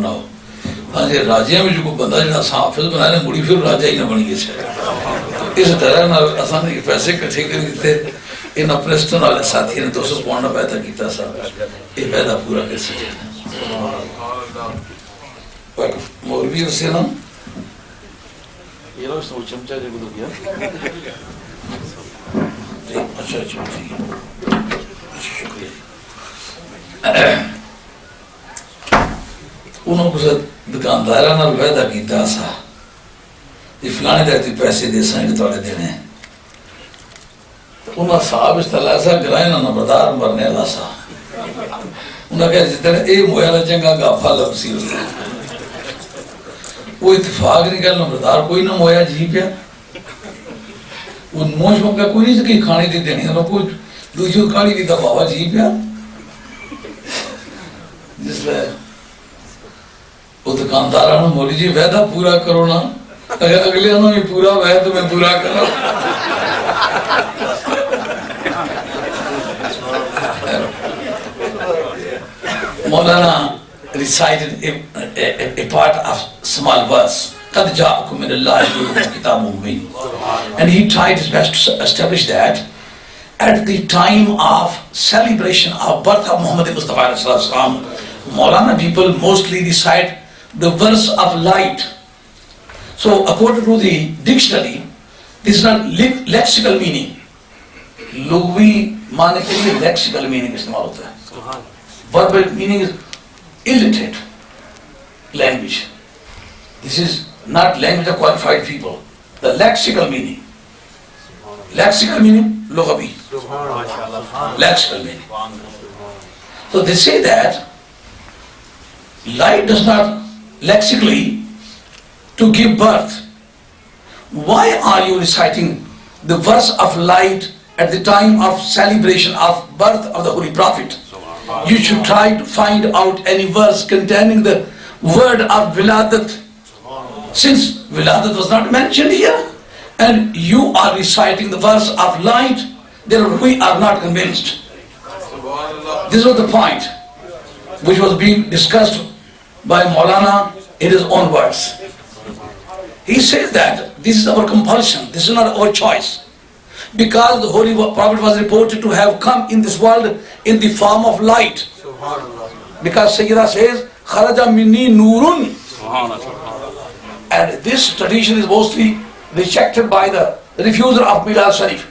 बनाओ। हाँ जी, राजिया में जो बंदा जो हाफिज बनाया मुड़ी फिर राजा ही ना बनी गए। इस तरह ना असाने पैसे इकट्ठे करते इन प्रेस्टन वाले साथी ने 200 पाउंड पैदा किया सा, ये पैदा पूरा कर सके। मौलवी से ना ये लोग सोच चमचा जो दो गया। अच्छा अच्छा ठीक है, शुक्रिया। उन्होंने कुछ दुकानदारा नाल वायदा किया सा, ये फलाने दे पैसे दे सा थोड़े देने। उन्हें साहब इस तरह सा ग्राइन नंबरदार मरने वाला सा। उन्हें कहा जितने ये मोया चंगा गाफा लपसी वो इतफाक नहीं कर नंबरदार कोई ना मोया जी पिया। वो मोश का कोई नहीं सकी खाने दी देनी ना कोई दूसरी खानी दी तो बाबा जी पिया। जिसमें वो दुकानदार ने बोली जी वादा पूरा करो ना, अगर अगले ने भी पूरा वह तो मैं पूरा करो। मौलाना recited a part of small verse, قَدْ جَاءَكُم مِّنَ اللَّهِ نُورٌ وَكِتَابٌ مُبِينٌ, and he tried his best to establish that at the time of celebration of birth of Muhammad Mustafa sallallahu Maulana people mostly recite the verse of light. So according to the dictionary, this is not lexical meaning. लुग़वी माने के लिए lexical meaning इस्तेमाल होता है। Verbal meaning is illiterate language. This is not language of qualified people. The lexical meaning lughawi, lexical meaning. So they say that light does not lexically to give birth. Why are you reciting the verse of light at the time of celebration of birth of the Holy Prophet? You should try to find out any verse containing the word of Wiladat, since Wiladat was not mentioned here, and you are reciting the verse of light, then we are not convinced. This was the point which was being discussed by Maulana in his own words. He says that this is our compulsion, this is not our choice. Because the Holy Prophet was reported to have come in this world in the form of light. Because Sayyida says, Kharaja minni nurun. And this tradition is mostly rejected by the refuser of Milad Sharif.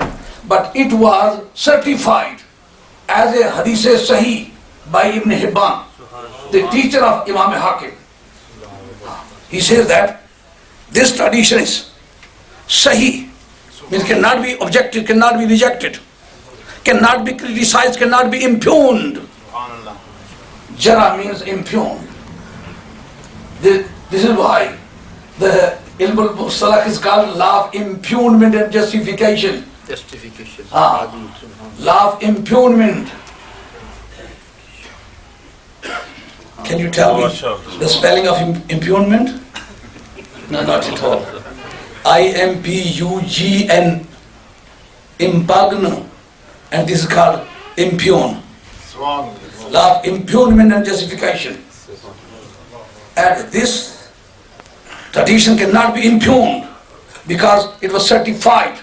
But it was certified as a Hadith Sahih by Ibn Hibban, the teacher of Imam Hakim. He says that this tradition is Sahih. Means cannot be objected, cannot be rejected, cannot be criticized, cannot be impugned. Jara means impugned. This is why the ilm al-mustalah is called law of impugnment and justification. Law of impugnment. Can you tell me the spelling of impugnment? No, not at all. IMPUGN, impugn, and this is called impugn. Law of impugnment and justification. And this tradition cannot be impugned because it was certified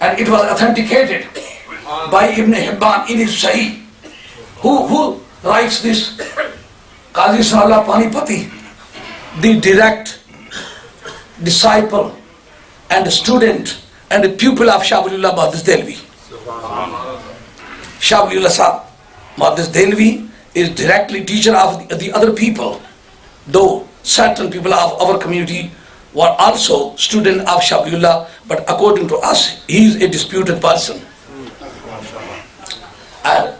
and it was authenticated by Ibn Hibban in his Sahih. Who writes this? Qazi Sanallah Panipati, the direct disciple and student and pupil of Shah Waliullah Muhaddis Dehlvi. Shah Waliullah Sahib Muhaddis Dehlvi is directly teacher of the other people, though certain people of our community were also student of Shah Waliullah, but according to us, he is a disputed person. And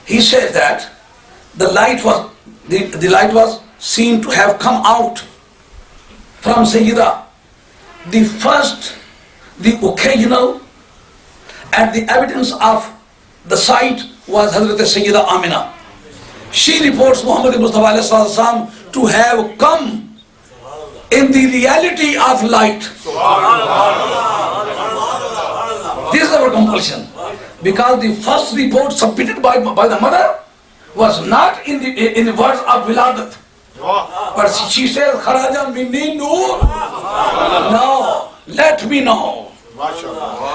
he says that the light was seen to have come out from Sayyida. The first, the occasional, and the evidence of the sight was Hazrat Sayyida Amina. She reports Muhammad Mustafa to have come in the reality of light. This is our compulsion. Because the first report submitted by the mother was not in the words of Wiladat. But she says, Kharaja minni noor. No, let me know.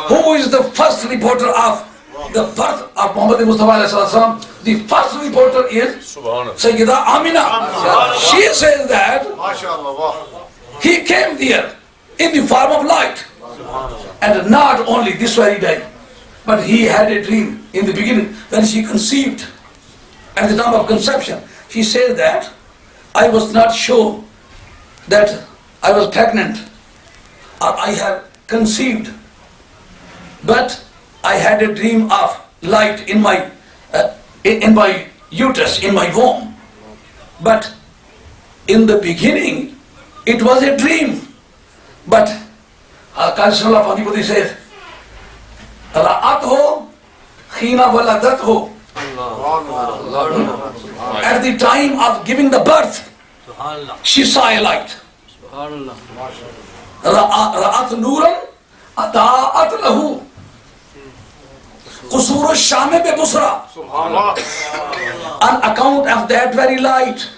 Who is the first reporter of the birth of Muhammad Mustafa? The first reporter is Sayyida Amina. She says that he came there in the form of light. And not only this very day, but he had a dream in the beginning when she conceived. At the time of conception, she said that I was not sure that I was pregnant or I have conceived, but I had a dream of light in my uterus, in my womb. But in the beginning, it was a dream. But Kaisala Panipati says, Ra'atho khina waladatho. At the time of giving the birth, she saw a light. Ra'at nuran ata'at lahu. Qusur al-Shame be Busra. On account of that very light.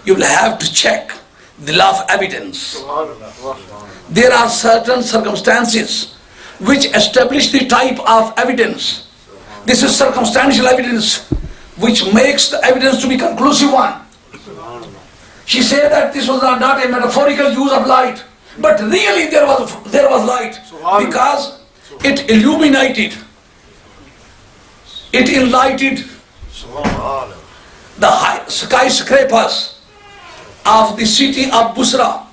You will have to check the law of evidence. There are certain circumstances which establish the type of evidence. This is circumstantial evidence which makes the evidence to be conclusive one. She said that this was not a metaphorical use of light, but really there was light because it illuminated, it enlightened the high skyscrapers of the city of Busra.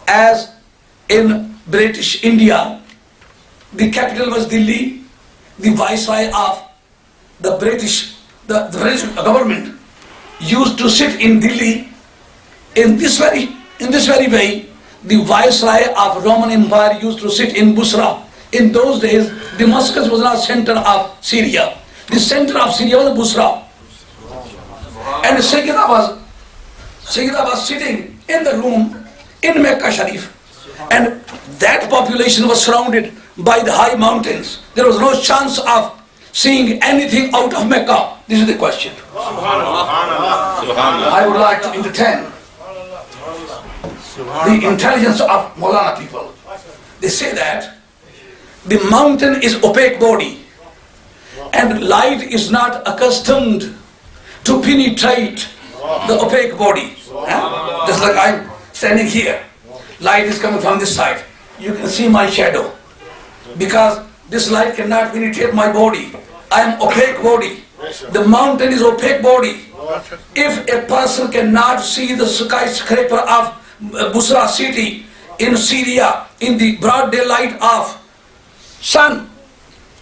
As in British India, the capital was Delhi. The viceroy of the British government used to sit in Delhi. In this very way, the viceroy of Roman Empire used to sit in Busra. In those days, Damascus was not center of Syria. The center of Syria was Busra. And Sayyida was sitting in the room in Mecca Sharif. And that population was surrounded by the high mountains. There was no chance of seeing anything out of Mecca. This is the question. I would like to entertain the intelligence of Maulana people. They say that the mountain is opaque body and light is not accustomed to penetrate the opaque body. Just like I'm standing here. Light is coming from this side. You can see my shadow. Because this light cannot penetrate my body. I am opaque body. The mountain is opaque body. If a person cannot see the skyscraper of Busra city in Syria in the broad daylight of sun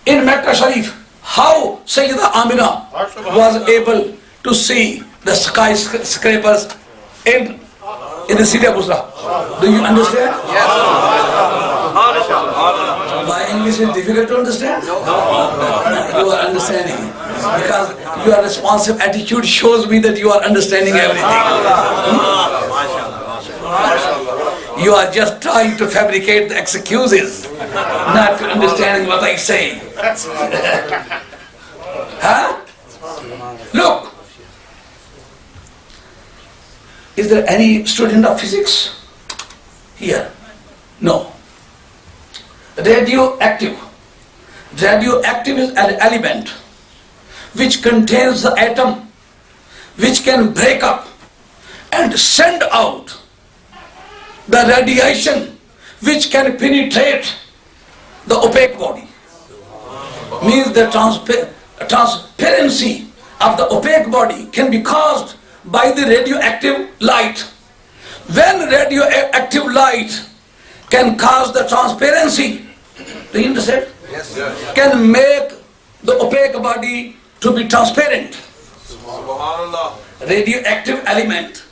in Mecca Sharif, how Sayyida Amina was able to see the skyscrapers in the city of Busra? Do you understand? Yes. My English is difficult to understand? No. You are understanding. Because your responsive attitude shows me that you are understanding everything. You are just trying to fabricate the excuses, not to understanding what I say. Huh? Look. Is there any student of physics here? No. Radioactive. Radioactive is an element which contains the atom which can break up and send out the radiation which can penetrate the opaque body. Means the transparency of the opaque body can be caused by the radioactive light. When radioactive light can cause the transparency, do you understand? Yes. Can make the opaque body to be transparent. Radioactive element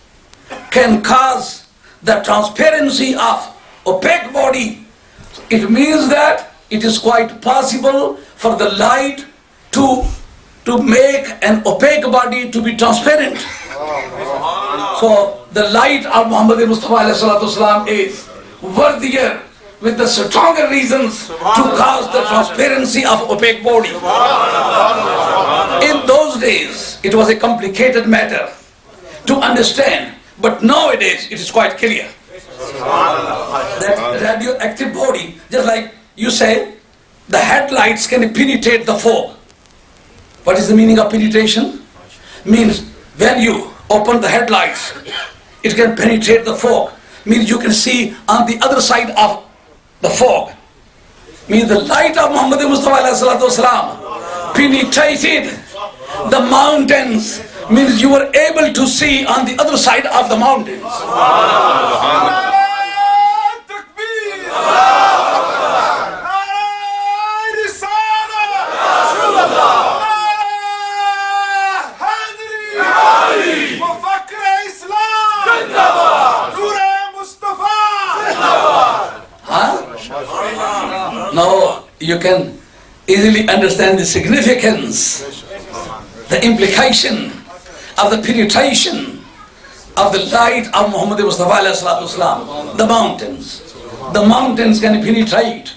can cause the transparency of opaque body. It means that it is quite possible for the light to make an opaque body to be transparent. So the light of Muhammad Mustafa is worthier with the stronger reasons to cause the transparency of opaque body. In those days, it was a complicated matter to understand, but nowadays it is quite clear. That radioactive body, just like you say, the headlights can penetrate the fog. What is the meaning of penetration? Means when you open the headlights, it can penetrate the fog. Means you can see on the other side of the fog. Means the light of Muhammad Mustafa ﷺ penetrated the mountains. Means you were able to see on the other side of the mountains. Now you can easily understand the significance, the implication of the penetration of the light of Muhammad Mustafa alayhi salatu wasalam. The mountains. The mountains can penetrate.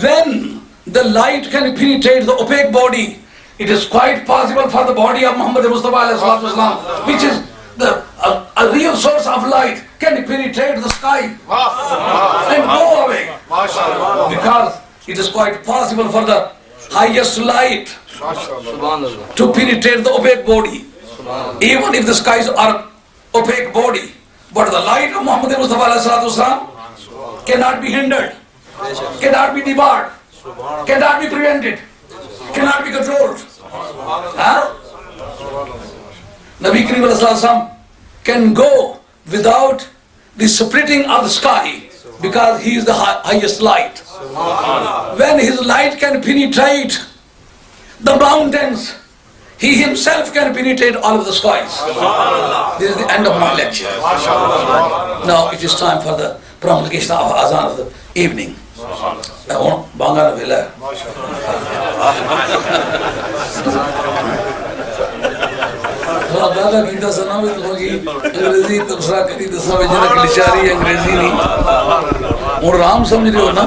When the light can penetrate the opaque body, it is quite possible for the body of Muhammad Mustafa alayhi salatu wasalam, which is a real source of light, can penetrate the sky and go away. Because it is quite possible for the highest light to penetrate the opaque body. Even if the skies are opaque body, but the light of Muhammad Mustafa alayhi salatu wasalam cannot be hindered, cannot be debarred, cannot be prevented, cannot be controlled. Nabi Kareem alayhi salatu can go without the splitting of the sky because he is the highest light. When his light can penetrate the mountains, he himself can penetrate all of the skies. This is the end of my lecture. Now it is time for the promulgation of Azan of the evening. दादा गीता सनावित होगी अंग्रेजी तबसरा करी दसना बजना की लिचारी अंग्रेजी नहीं और राम समझ रहे हो ना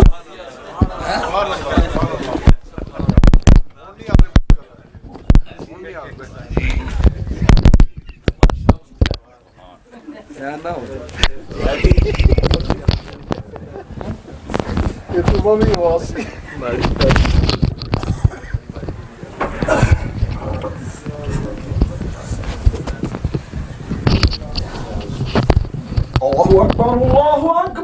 Allahu Akbar, Allahu Akbar.